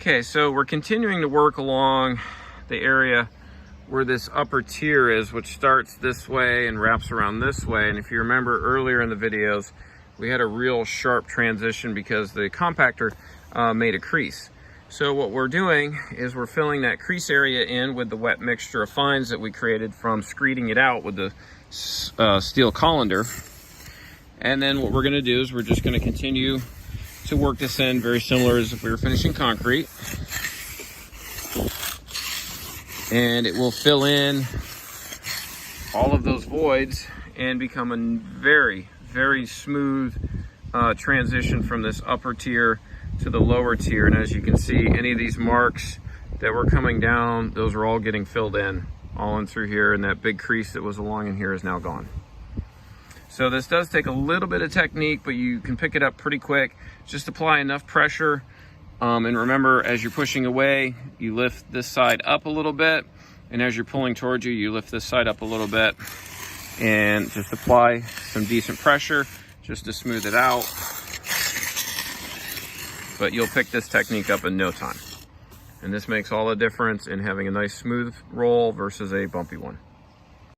Okay, so we're continuing to work along the area where this upper tier is, which starts this way and wraps around this way. And if you remember earlier in the videos, we had a real sharp transition because the compactor made a crease. So what we're doing is we're filling that crease area in with the wet mixture of fines that we created from screeding it out with the steel colander. And then what we're going to do is we're just going to continue to work this in very similar as if we were finishing concrete. And it will fill in all of those voids and become a very, very smooth transition from this upper tier to the lower tier. And as you can see, any of these marks that were coming down, those are all getting filled in, all in through here, and that big crease that was along in here is now gone. So this does take a little bit of technique, but you can pick it up pretty quick. Just apply enough pressure. And remember, as you're pushing away, you lift this side up a little bit. And as you're pulling towards you, you lift this side up a little bit. And just apply some decent pressure just to smooth it out. But you'll pick this technique up in no time. And this makes all the difference in having a nice smooth roll versus a bumpy one.